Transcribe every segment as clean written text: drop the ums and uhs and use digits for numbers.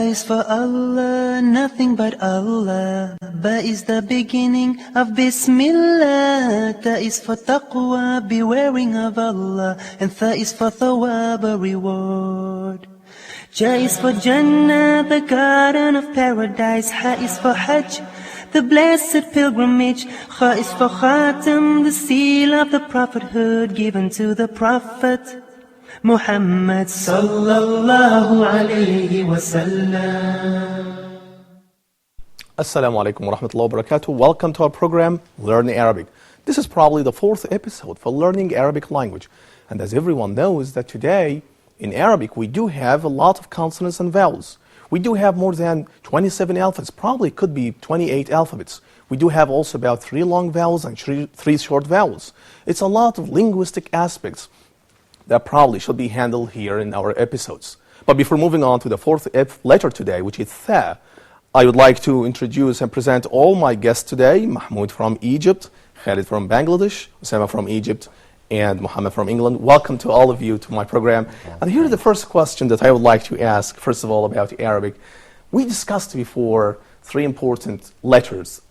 Is for Allah, nothing but Allah. Ba is the beginning of Bismillah. Ta is for taqwa, bewaring of Allah. And Tha is for thawab, a reward. Ja is for Jannah, the garden of paradise. Ha is for Hajj, the blessed pilgrimage. Kha is for Khatam, the seal of the prophethood given to the Prophet Muhammad sallallahu alayhi wa sallam. Assalamu alaikum wa rahmatullahi wa barakatuh. Welcome to our program, Learn Arabic. This is probably the fourth episode for learning Arabic language. And as everyone knows that today, in Arabic, we do have a lot of consonants and vowels. We do have more than 27 alphabets, probably could be 28 alphabets. We do have also about 3 long vowels and 3 short vowels. It's a lot of linguistic aspects that probably should be handled here in our episodes. But before moving on to the fourth letter today, which is Tha, I would like to introduce and present all my guests today: Mahmoud from Egypt, Khalid from Bangladesh, Osama from Egypt, and Muhammad from England. Welcome to all of you to my program. And here's the first question that I would like to ask, first of all, about Arabic. We discussed before 3 important letters,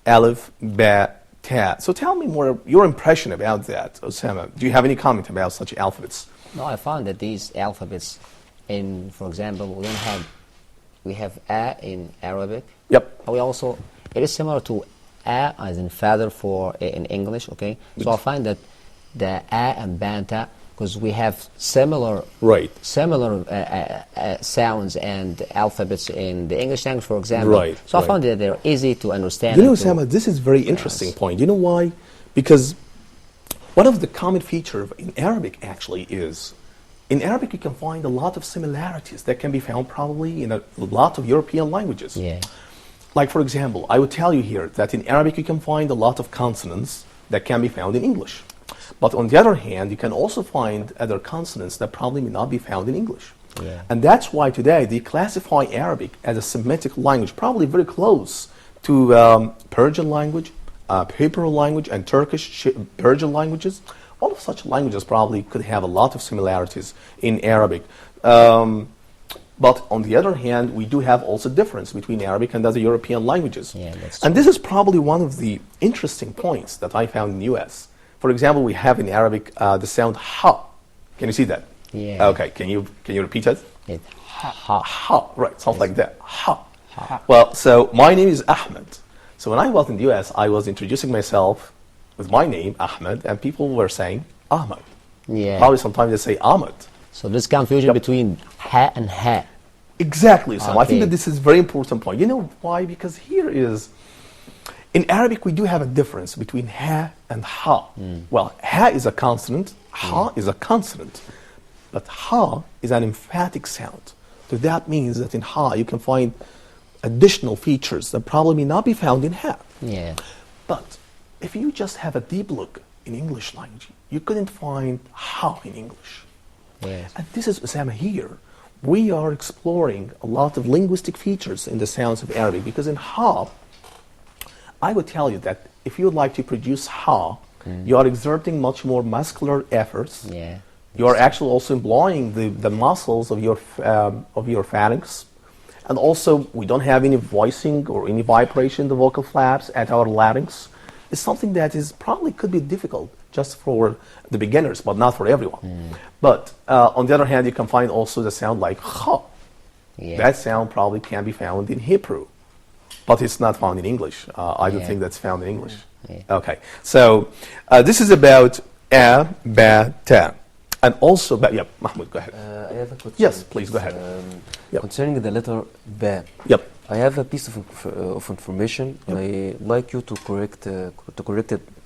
Alif, Ba, Ta. So tell me more your impression about that, Osama. Do you have any comment about such alphabets? No, I found that these alphabets, for example, we have A in Arabic. Yep. It is similar to A as in father in English, okay? So I find that the A and Banta, because we have similar sounds and alphabets in the English language, for example. I found that they're easy to understand. You know, Osama, this is a very interesting point. You know why? Because one of the common features in Arabic actually is, in Arabic you can find a lot of similarities that can be found probably in a lot of European languages. Yeah. Like, for example, I would tell you here that in Arabic you can find a lot of consonants that can be found in English. But on the other hand, you can also find other consonants that probably may not be found in English. Yeah. And that's why today they classify Arabic as a Semitic language, probably very close to Persian language, Hebrew language, and Turkish Persian languages. All of such languages probably could have a lot of similarities in Arabic. But on the other hand, we do have also difference between Arabic and other European languages. Yeah, that's true. And this is probably one of the interesting points that I found in the US. For example, we have in Arabic the sound ha. Can you see that? Yeah. Okay. Can you repeat it? It's ha. Ha. Right. Sounds like that. Ha. Ha. Well, so my name is Ahmed. So when I was in the US, I was introducing myself with my name, Ahmed, and people were saying Ahmed. Yeah. Probably sometimes they say Ahmed. So this confusion between ha and ha. Exactly. So I think Okay. that this is a very important point. You know why? Because here is, in Arabic, we do have a difference between ha and ha. Well, ha is a consonant, ha is a consonant, but ha is an emphatic sound. So that means that in ha you can find additional features that probably may not be found in ha. Yeah. But if you just have a deep look in English language, you couldn't find ha in English. Yes. And this is, Osama, here. We are exploring a lot of linguistic features in the sounds of Arabic, because in ha, I would tell you that if you would like to produce ha, you are exerting much more muscular efforts. Yeah. You are actually also employing the muscles of your pharynx. And also, we don't have any voicing or any vibration in the vocal flaps at our larynx. It's something that is probably could be difficult just for the beginners, but not for everyone. But on the other hand, you can find also the sound like ha. Yeah. That sound probably can be found in Hebrew, but it's not found in English. I don't think that's found in English. Yeah. Okay, so this is about a, ba, ta. And also, yeah, Mahmoud, go ahead. I have a question. Yes, please, go ahead. Yep. Concerning the letter Ba. Yep. I have a piece of information. Yep. I like you to correct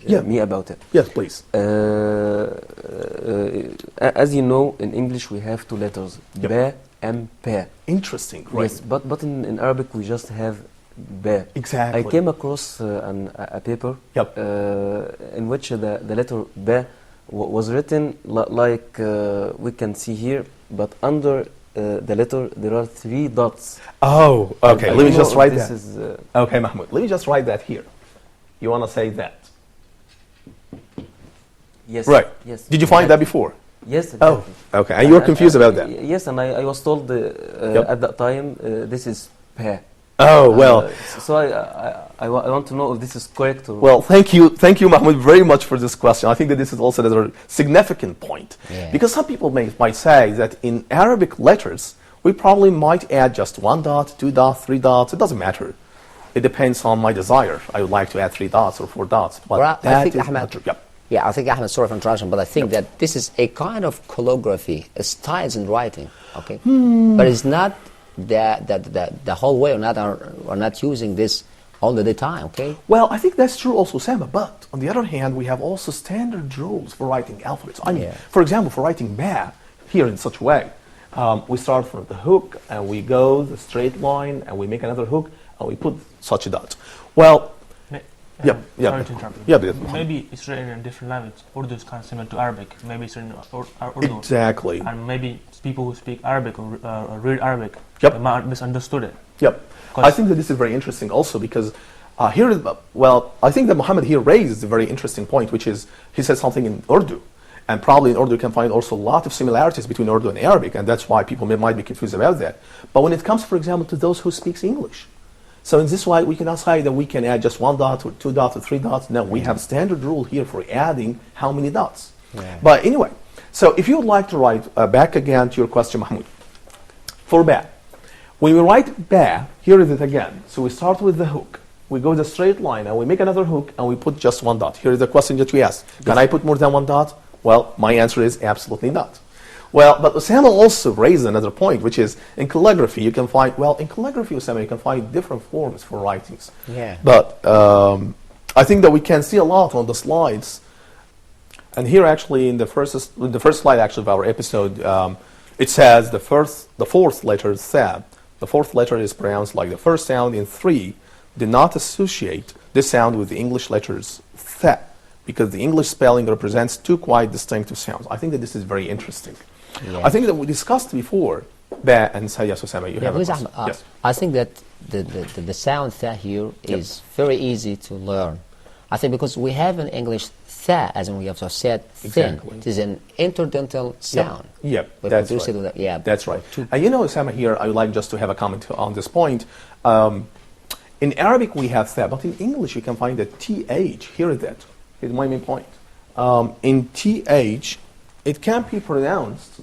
Yeah. me about it. Yes, please. As you know, in English we have 2 letters, Yep. Ba and Pa. Interesting, right? Yes, but in Arabic we just have Ba. Exactly. I came across a paper Yep. in which the letter Ba was written like we can see here, but under the letter there are 3 dots. Oh, okay. Let me just write this that. Okay, Mahmoud. Let me just write that here. You want to say that? Yes. Right. Yes. Did you find that before? Yes, Oh, exactly. okay. And you were confused about that. Yes, and I was told at that time this is pa. Oh, well. So I want to know if this is correct or Well, thank you, Mahmoud, very much for this question. I think that this is also another significant point. Yeah. Because some people might say that in Arabic letters, we probably might add just 1 dot, 2 dots, 3 dots. It doesn't matter. It depends on my desire. I would like to add 3 dots or 4 dots. But Well, I that think is Ahmed, not true. Yep. yeah, I think Ahmed, sorry for interruption, but I think that this is a kind of calligraphy, a styles in writing, okay? But it's not the whole way, or not using this all the time, okay? Well, I think that's true also, Sama. But on the other hand, we have also standard rules for writing alphabets. I mean, Yeah. for example, for writing ba here in such a way, we start from the hook and we go the straight line and we make another hook and we put such a dot. Well, yeah. Sorry to interrupt you. Yeah, but Maybe it's written in a different language. Urdu is kind of similar to Arabic. Maybe it's written in Urdu. exactly. And maybe people who speak Arabic or read Arabic Yep. they might have misunderstood it. Yep. I think that this is very interesting also because here, well, I think that Muhammad here raised a very interesting point, which is he said something in Urdu. And probably in Urdu you can find also a lot of similarities between Urdu and Arabic, and that's why people might be confused about that. But when it comes, for example, to those who speak English, so in this way we cannot say that we can add just 1 dot or 2 dots or 3 dots. No, we have standard rule here for adding how many dots. Yeah. But anyway, so if you would like to write back again to your question, Mahmoud, for ba, when we write ba, here is it again. So we start with the hook. We go the straight line and we make another hook and we put just 1 dot. Here is the question that you asked. Can I put more than 1 dot? Well, my answer is absolutely not. Well, but Osama also raised another point, which is in calligraphy you can find, well, in calligraphy, Osama, you can find different forms for writings. Yeah. But I think that we can see a lot on the slides. And here actually in the first slide actually of our episode, it says the fourth letter is tha. The fourth letter is pronounced like the first sound in 3. Do not associate this sound with the English letters tha, because the English spelling represents 2 quite distinctive sounds. I think that this is very interesting. Yeah. I think that we discussed before ba and sa. Yes, Osama, you have a please, question. Ahmed, Yes. I think that the sound tha here is very easy to learn. I think because we have in English tha, as in we have just said thin. Exactly. It is an interdental sound. Yep, But that's produce right. it with a- yeah, That's right. And you know, Osama, here I would like just to have a comment on this point. In Arabic we have tha, but in English you can find the th. Here is that. Here's my main point. In th, it can be pronounced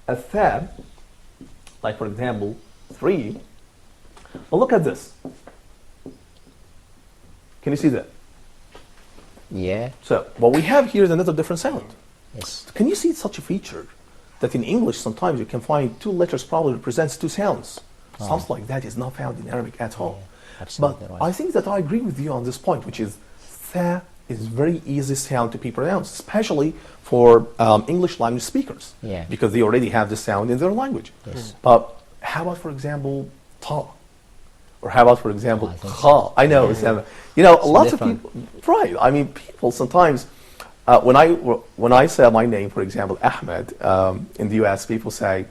as tha, like for example 3. But look at this. Can you see that? Yeah. So what we have here is another different sound. Yes. Can you see such a feature that in English sometimes you can find 2 letters probably represents 2 sounds? Something like that is not found in Arabic at all. Absolutely But right. I think that I agree with you on this point, which is tha is very easy sound to be pronounced, especially for English language speakers, Yeah. because they already have the sound in their language. Yes. But how about, for example, ta? Or how about, for example, I think kha? I know, Osama. You know, lots of different. people, right? I mean, people sometimes, when I say my name, for example, Ahmed, in the U.S., people say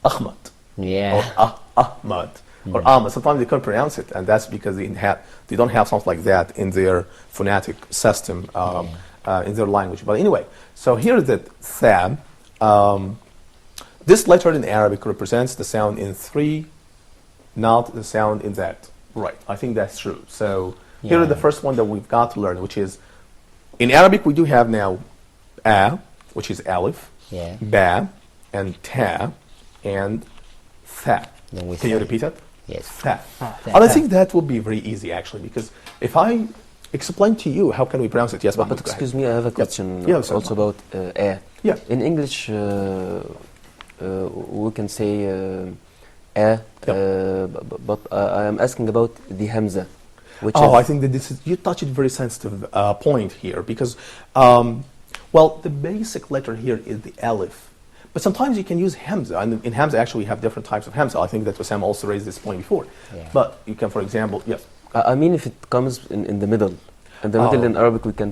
Ahmed Yeah. or Ahmad or Ahmed. Sometimes they can't pronounce it, and that's because they don't have something like that in their phonetic system, in their language. But anyway, so here is the tha. This letter in Arabic represents the sound in 3, not the sound in that. Right, I think that's true. So here is the first one that we've got to learn, which is, in Arabic we do have now a, which is alif, Yeah. ba, and ta, and tha. Then we Can you say- repeat it? Yes. Tha. Tha. And I think that would be very easy actually, because if I explain to you how can we pronounce it, yes, But Mahmoud, go ahead. excuse me, I have a question Yeah, sir. also about a. Yeah. In English, we can say a, but I am asking about the hamza, which Oh, is I think that this is, you touch a very sensitive point here because, well, the basic letter here is the alif. But sometimes you can use hamza, and in hamza actually we have different types of hamza. I think that Osama also raised this point before. Yeah. But you can, for example, yes. I mean, if it comes in the middle. In the middle Oh. in Arabic, we can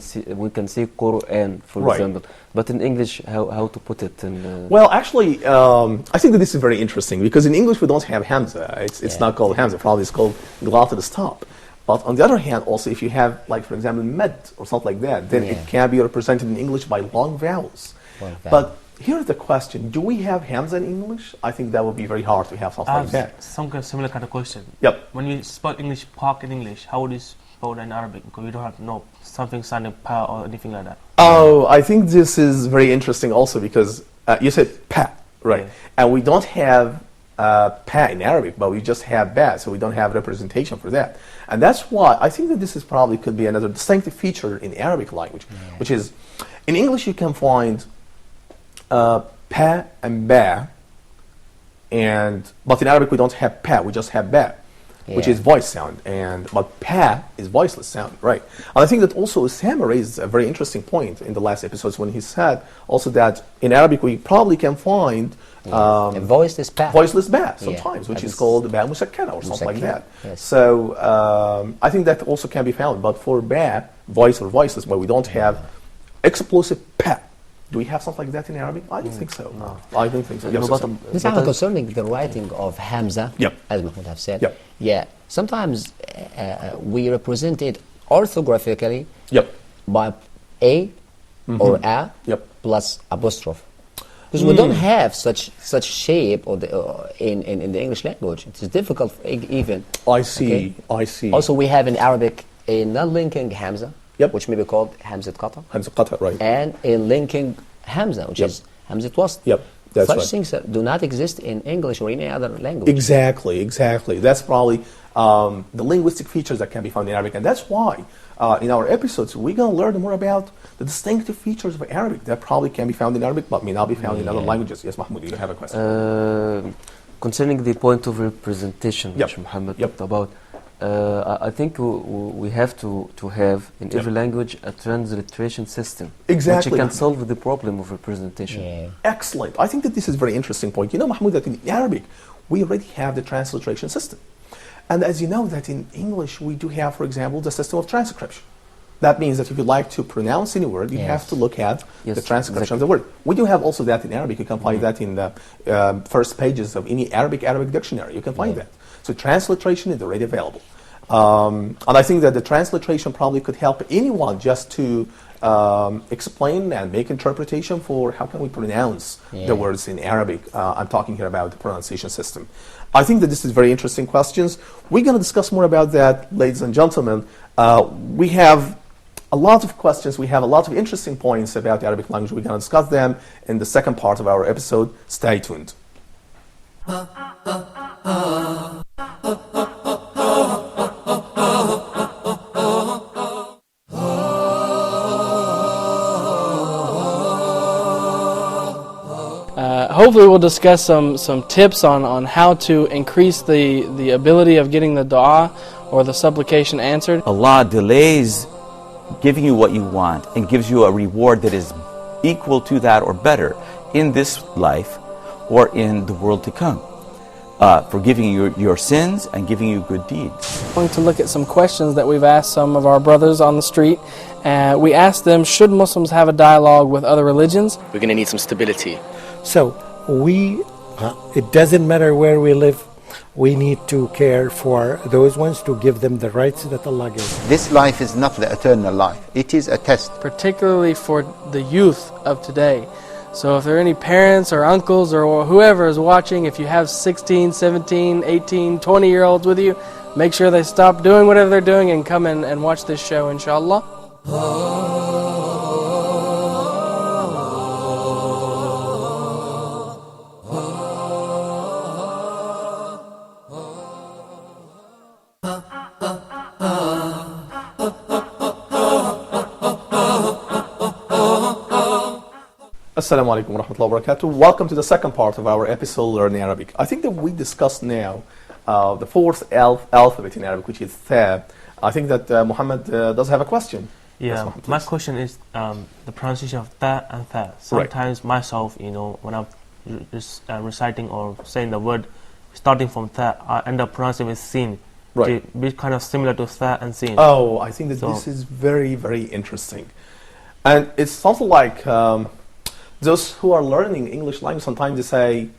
say Quran, for Right. example. But in English, how to put it? In, Well, actually, I think that this is very interesting because in English we don't have hamza. It's Yeah. not called hamza. Probably it's called glottal stop. But on the other hand, also if you have, like for example, med or something like that, then Yeah. it can be represented in English by long vowels. One vowel. But here's the question: do we have Hamza in English? I think that would be very hard to have something like that. Some kind of similar kind of question. Yep. When you spell English, park in English, how would you spell that in Arabic? Because we don't have something sounding pa or anything like that. Oh, I think this is very interesting also because you said pa, right? Yeah. And we don't have pa in Arabic, but we just have ba, so we don't have representation for that. And that's why I think that this is probably could be another distinctive feature in Arabic language, which is in English you can find pa and ba, but in Arabic we don't have pa, we just have ba, which is voice sound, but pa is voiceless sound, right? And I think that also Osama raised a very interesting point in the last episodes when he said also that in Arabic we probably can find a voiceless pa. Voiceless ba sometimes, which is called ba musakkana or something like that. Yes. So I think that also can be found, but for ba, voice or voiceless, where we don't have explosive pa. Do we have something like that in Arabic? I don't think so. No. I don't think so. Yes, This is concerning the writing of Hamza, Yep. as Mahmoud have said. Yep. Yeah, sometimes we represent it orthographically Yep. by a or a Yep. plus apostrophe. Because we don't have such shape in the English language. It is difficult even. I see. Okay. I see. Also, we have in Arabic a non-linking Hamza, Yep. which may be called Hamzat Qata, Hamza Qata, right? and a linking Hamza, which Yep. is Hamzat Wasl. Yep. That's Such right. things do not exist in English or any other language. Exactly. That's probably the linguistic features that can be found in Arabic, and that's why in our episodes we're going to learn more about the distinctive features of Arabic that probably can be found in Arabic but may not be found in other languages. Yes, Mahmoud, you have a question. Concerning the point of representation, Yep. which Muhammad Yep. talked about, I think we have to have in every language a transliteration system, Exactly. which can solve the problem of representation. Yeah. Excellent. I think that this is a very interesting point. You know, Mahmoud, that in Arabic we already have the transliteration system. And as you know that in English we do have, for example, the system of transcription. That means that if you like to pronounce any word, you have to look at the transcription of the word. We do have also that in Arabic. You can find that in the first pages of any Arabic dictionary. You can find that. So transliteration is already available. And I think that the transliteration probably could help anyone just to explain and make interpretation for how can we pronounce the words in Arabic. I'm talking here about the pronunciation system. I think that this is very interesting questions. We're going to discuss more about that, ladies and gentlemen. We have a lot of questions. We have a lot of interesting points about the Arabic language. We're going to discuss them in the second part of our episode. Stay tuned. Hopefully we'll discuss some tips on how to increase the ability of getting the dua or the supplication answered. Allah delays giving you what you want and gives you a reward that is equal to that or better in this life or in the world to come, forgiving your sins and giving you good deeds. We're going to look at some questions that we've asked some of our brothers on the street. We asked them, should Muslims have a dialogue with other religions? We're going to need some stability. So it doesn't matter where we live, we need to care for those ones to give them the rights that Allah gives. This life is not the eternal life. It is a test. Particularly for the youth of today. So if there are any parents or uncles or whoever is watching, if you have 16, 17, 18, 20-year-olds with you, make sure they stop doing whatever they're doing and come in and watch this show, inshallah. Assalamu alaikum wa rahmatullahi wa barakatuh. Welcome to the second part of our episode Learning Arabic. I think that we discussed now the fourth alphabet in Arabic, which is Tha. I think that Muhammad does have a question. Yeah, Muhammad, my please. question is the pronunciation of Tha and Tha. Sometimes myself, when I'm reciting or saying the word starting from Tha, I end up pronouncing with Sin. Right. To be kind of similar to Tha and Sin. Oh, I think that this is very, very interesting. And it's something like those who are learning English language, sometimes they say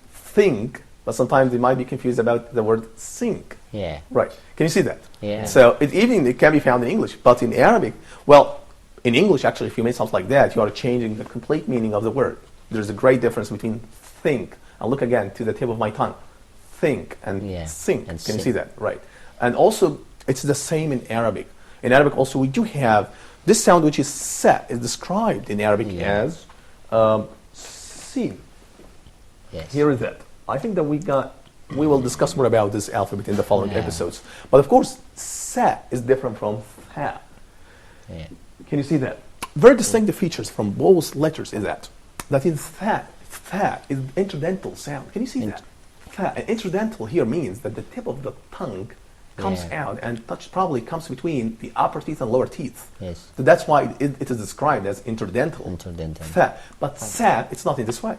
think, but sometimes they might be confused about the word sink. Yeah. Right. Can you see that? Yeah. So it can be found in English, but in Arabic, well, in English, actually, if you make something like that, you are changing the complete meaning of the word. There's a great difference between think, and look again to the tip of my tongue, think and think. And Can you see that? Right. And also, it's the same in Arabic. In Arabic also, we do have this sound, which is sa, is described in Arabic as sin. Yes. Here is it. I think that we will discuss more about this alphabet in the following episodes. But of course, sa is different from tha. Yeah. Can you see that? Very distinctive features from both letters is that is tha. Tha is interdental sound. Can you see that? Tha. And interdental here means that the tip of the tongue comes out and probably comes between the upper teeth and lower teeth. Yes. So that's why it is described as interdental. Interdental. Tha. But sa, it's not in this way.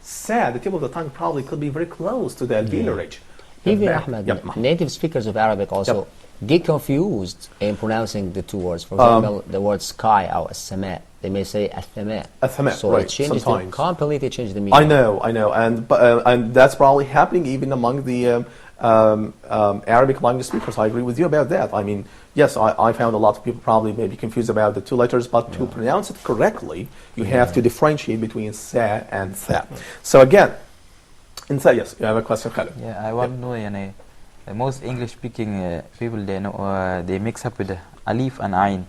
Sa, the tip of the tongue probably could be very close to the alveolar ridge. Even Ahmed, native speakers of Arabic also get confused in pronouncing the two words. For example, the word sky or as-sama. They may say as-sama. As-sama, so right, it changes sometimes. completely changes the meaning. I know, and that's probably happening even among the Arabic language speakers. I agree with you about that. I mean, yes, I found a lot of people probably may be confused about the two letters, but to pronounce it correctly, you have to differentiate between sa and tha. So again, in sa, yes, you have a question, Khalid. Yeah, I want to know, yani, most English-speaking people, they know they mix up with the alif and ayn.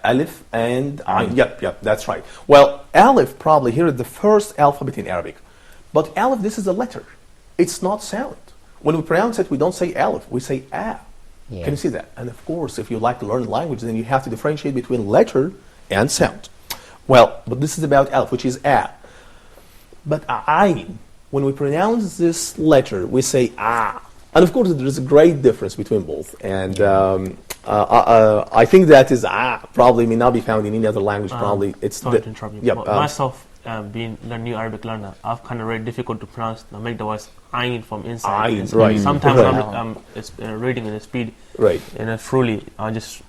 Alif and ayn. Yep, that's right. Well, alif probably here is the first alphabet in Arabic, but alif, this is a letter. It's not sound. When we pronounce it, we don't say alif, we say a. Yeah. Can you see that? And of course, if you like to learn language, then you have to differentiate between letter and sound. Well, but this is about alif, which is a. But ayn, when we pronounce this letter, we say a. And of course, there is a great difference between both. And I think that is probably may not be found in any other language. Probably it's sorry to interrupt you. Yep, myself, being the new Arabic learner, I've kind of very difficult to pronounce. Make the voice ayn from inside. Ayn, right. Sometimes Right. I'm reading in a speed, Right. in a fully, I just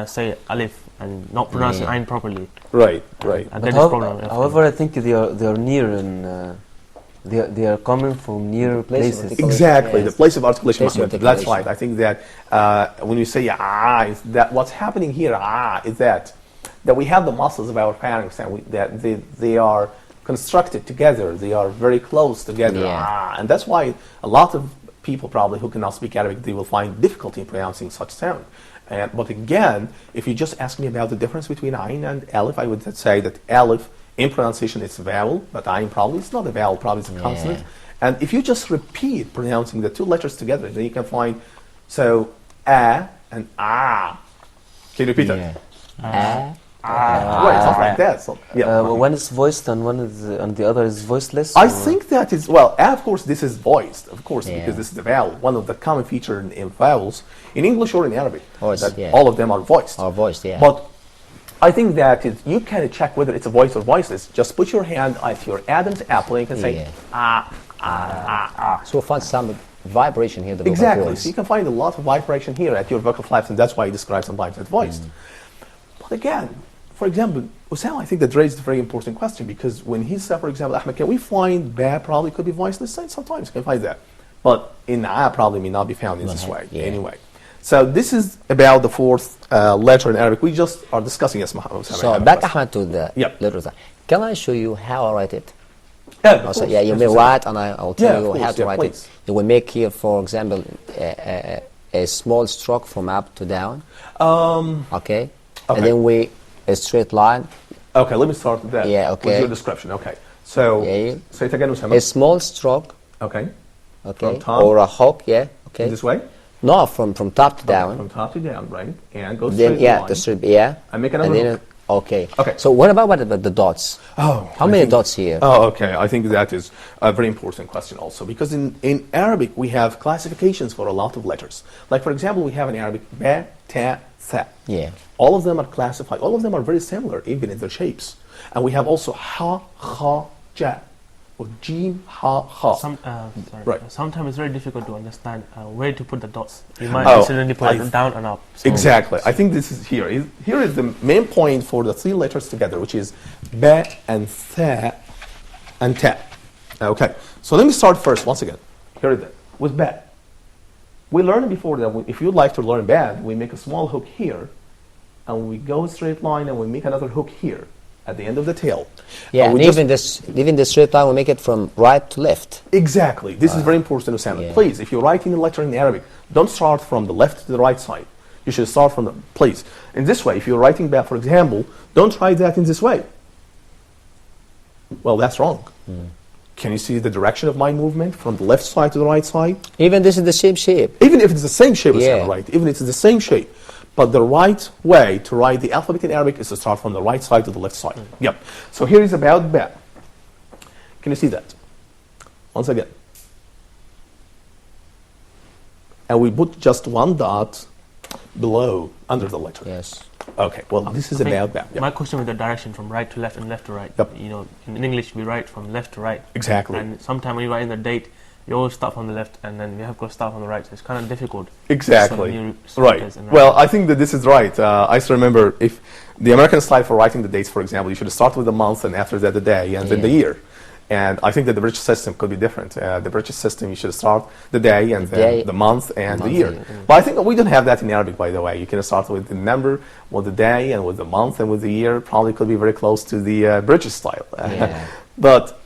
say alif and not pronouncing ayn properly. Right. And But that is problem. however, I think they are near and they are coming from near Place of places. Exactly, the place of articulation. Place of Mahmoud. That's articulation. right. I think that when you say is that what's happening here is that we have the muscles of our pharynx and that they are constructed together. They are very close together. And that's why a lot of people probably who cannot speak Arabic, they will find difficulty in pronouncing such sound. But again, if you just ask me about the difference between ayn and alif, I would say that alif in pronunciation it's a vowel, but ayn probably it's not a vowel, probably it's a consonant. And if you just repeat pronouncing the two letters together, then you can find a and a. Can you repeat it? Right, something like that. So, One is voiced and one is and the other is voiceless. I think that is, well, of course this is voiced, of course, because this is a vowel. One of the common features in vowels, in English or in Arabic, that all of them are voiced. Or voiced, But I think that you can check whether it's a voice or voiceless. Just put your hand at your Adam's apple and you can say, So we'll find some vibration here. The vocal exactly. cords. So you can find a lot of vibration here at your vocal flaps, and that's why you describe sometimes as voiced. But again, for example, Osama, I think that raised a very important question, because when he said, for example, Ahmed, can we find ba probably could be voiceless? Sometimes you can find that. But in a probably may not be found in this way anyway. So this is about the fourth letter in Arabic. We just are discussing it. So back Ahmed to the letters. Can I show you how I write it? You may write and I'll tell you how to write it. You will make here, for example, a small stroke from up to down. Okay. And then a straight line. Okay, let me start with that. With your description. Okay. So say it again, Osama. A small stroke. Okay. Okay. Or a hook. Okay. This way. No, from top to down. From top to down, right? And go then, straight line. The straight, And make another hook. Okay. So what about the dots? How many dots here? Okay. I think that is a very important question also, because in Arabic we have classifications for a lot of letters. Like for example, we have in Arabic ba, ta, tha. All of them are classified. All of them are very similar, even in their shapes. And we have also ha, kha, ja. Or jim, ha, ha. Sometimes it's very difficult to understand where to put the dots. You might accidentally put it down and up. So exactly. I think this is here. Here is the main point for the three letters together, which is ba and tha and ta. Okay. So let me start first, once again. Here it is. With ba. We learned before that if you'd like to learn ba, we make a small hook here, and we go straight line, and we make another hook here at the end of the tail. Yeah, And and we just- even this straight line, we make it from right to left. Exactly. This is very important, Osama. Yeah. Please, if you're writing a letter in Arabic, don't start from the left to the right side. You should start from the, please. In this way, if you're writing back, for example, don't write that in this way. Well, that's wrong. Can you see the direction of my movement from the left side to the right side? Even this is the same shape. Even if it's the same shape, Yeah. Osama, right? Even if it's the same shape. But the right way to write the alphabet in Arabic is to start from the right side to the left side. Yep. So here is about ba. Can you see that? Once again. And we put just one dot below, under the letter. Yes. Okay, well, this is I think about ba. Yep. My question with the direction from right to left and left to right. Yep. You know, in English we write from left to right. Exactly. And sometimes when you write in the date, you always start from the left, and then you have to start from the right. So it's kind of difficult. Exactly. So new Right. speakers and Well, writers. I think that this is right. I still remember if the American style for writing the dates, for example, you should start with the month and after that the day and then the Yeah. year. And I think that the British system could be different. The British system, you should start the day and then day, the month and the month, year. yeah. But I think that we don't have that in Arabic, by the way. You can start with the number, with the day, and with the month, and with the year. Probably could be very close to the British style. Yeah. But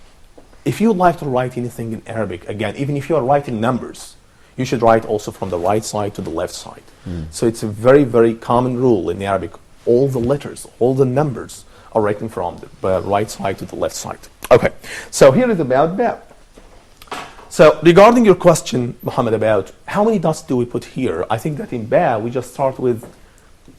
if you like to write anything in Arabic, again, even if you are writing numbers, you should write also from the right side to the left side. So it's a very, very common rule in Arabic. All the letters, all the numbers are written from the right side to the left side. Okay, so here is about ba. So regarding your question, Muhammad, about how many dots do we put here, I think that in ba we just start with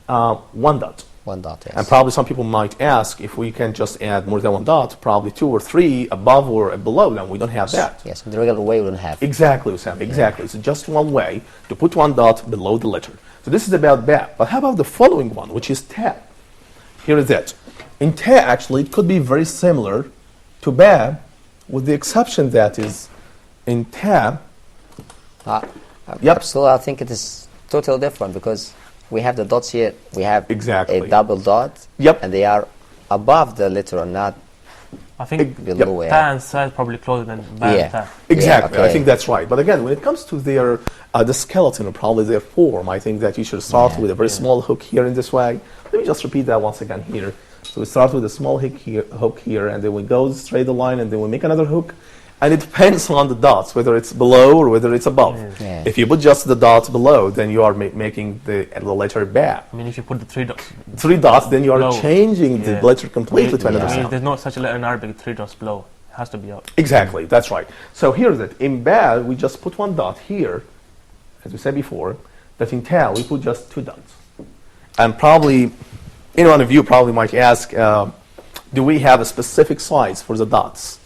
one dot. One dot, yes. And probably some people might ask if we can just add more than one dot, probably two or three above or below, then we don't have that. Yes, in the regular way we don't have. Exactly, Sam, exactly. So just one way to put one dot below the letter. So this is about ba. But how about the following one, which is ta? Here is it. In ta, actually, it could be very similar to ba, with the exception that is in ta. Yep. So I think it is totally different because we have the dots here. We have Exactly. a double dot. Yep. And they are above the letter and not I think below it. ta and sa is probably closer than ba Yeah. and ta. Exactly, Yeah, I okay. think that's right. But again, when it comes to their the skeleton or probably their form, I think that you should start Yeah. with a very small hook here in this way. Let me just repeat that once again here. So we start with a small hook here, and then we go straight the line, and then we make another hook. And it depends on the dots, whether it's below or whether it's above. Yeah. If you put just the dots below, then you are making the letter ba. I mean, if you put the three dots, Three dots, then you are Below. changing Yeah. the letter completely to I another mean, sound. there's no such a letter in Arabic, three dots below. It has to be up. Exactly, that's right. So here's it. In ba, we just put one dot here, as we said before, but in ta, we put just two dots. And probably, any one of you probably might ask, do we have a specific size for the dots?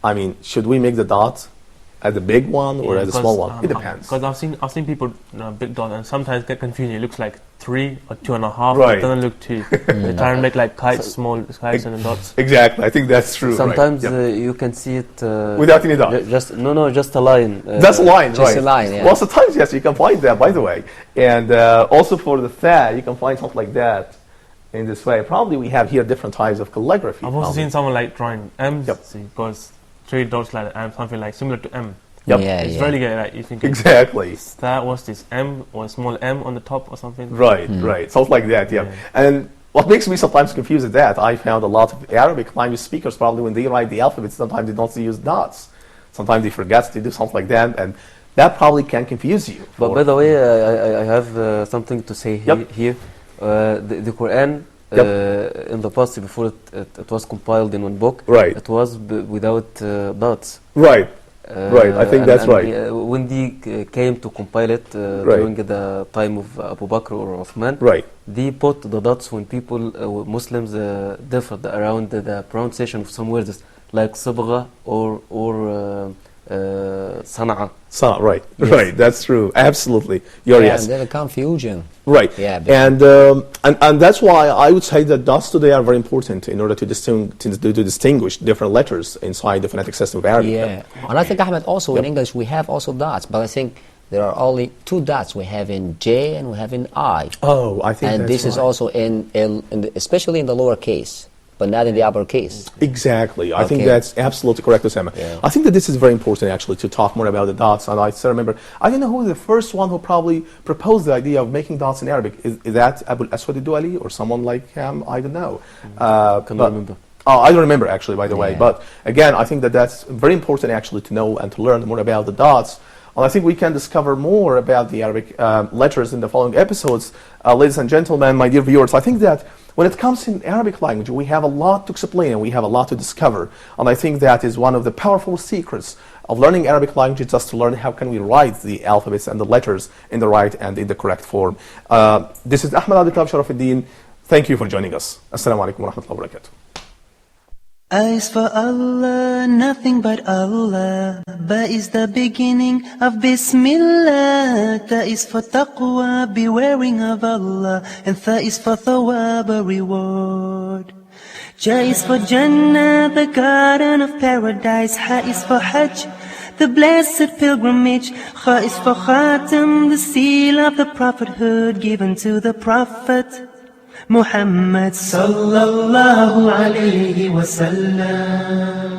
I mean, should we make the dot as a big one or as a small one? It depends. Because I've seen people big dot and sometimes get confused. It looks like 3 or 2.5. Right. It doesn't look 2. They try and make like kites, small kites and dots. Exactly, I think that's true. Sometimes right. Yep. you can see it Without any dot. Just just a line. That's a line, just right? a line, yeah. Well, sometimes yes, you can find that, by the way, and also for the tha, you can find something like that in this way. Probably we have here different types of calligraphy. I've also probably. seen someone like drawing M's. Yep. So it goes 3 dots like that, and something like similar to M. Yep. Yeah, It's yeah. really good. Like you think Exactly. that was this M or a small M on the top or something. Right, right. Something like that, yeah. And what makes me sometimes confused is that I found a lot of Arabic language speakers probably when they write the alphabet, sometimes they don't use dots. Sometimes they forget to do something like that, and that probably can confuse you. But by the way, I have something to say Yep. here. The Quran, in the past, before it was compiled in one book, Right. it was without dots. Right. Right, I think that's right. When they came to compile it during the time of Abu Bakr or Uthman, Right. they put the dots when people, Muslims, differed around the pronunciation of some words like Sabgha or Sana'a. So, right, Yes. right. That's true. Absolutely. You're Yeah, yes. and then a confusion. Right. Yeah, but- And that's why I would say that dots today are very important in order to distinguish different letters inside the phonetic system of Arabic. Yeah. And I think, Ahmed, also in Yep. English we have also dots, but I think there are only 2 dots. We have in J and we have in I. Oh, I think And that's this is right. also especially in the lower case. but not in the uppercase. Exactly. I think Okay. that's absolutely correct, Osama. Yeah. I think that this is very important actually to talk more about the dots. And I still remember, I don't know who was the first one who probably proposed the idea of making dots in Arabic. Is that Abu al-Aswad al-Duali or someone like him? I don't know. Cannot but- remember. Oh, I don't remember actually, by the way. Yeah. But again, I think that that's very important actually to know and to learn more about the dots. And I think we can discover more about the Arabic letters in the following episodes. Ladies and gentlemen, my dear viewers, I think that when it comes in Arabic language, we have a lot to explain and we have a lot to discover. And I think that is one of the powerful secrets of learning Arabic language, is just to learn how can we write the alphabets and the letters in the right and in the correct form. This is Ahmed Abdel-Tawab Sharafuddin. Thank you for joining us. Assalamu alaikum wa rahmatullahi wa barakatuh. A is for Allah, nothing but Allah. Ba is the beginning of Bismillah. Ta is for taqwa, bewaring of Allah. And Tha is for thawab, a reward. Ja is for Jannah, the garden of paradise. Ha is for Hajj, the blessed pilgrimage. Kha is for Khatam, the seal of the prophethood given to the Prophet Muhammad sallallahu alayhi wa sallam.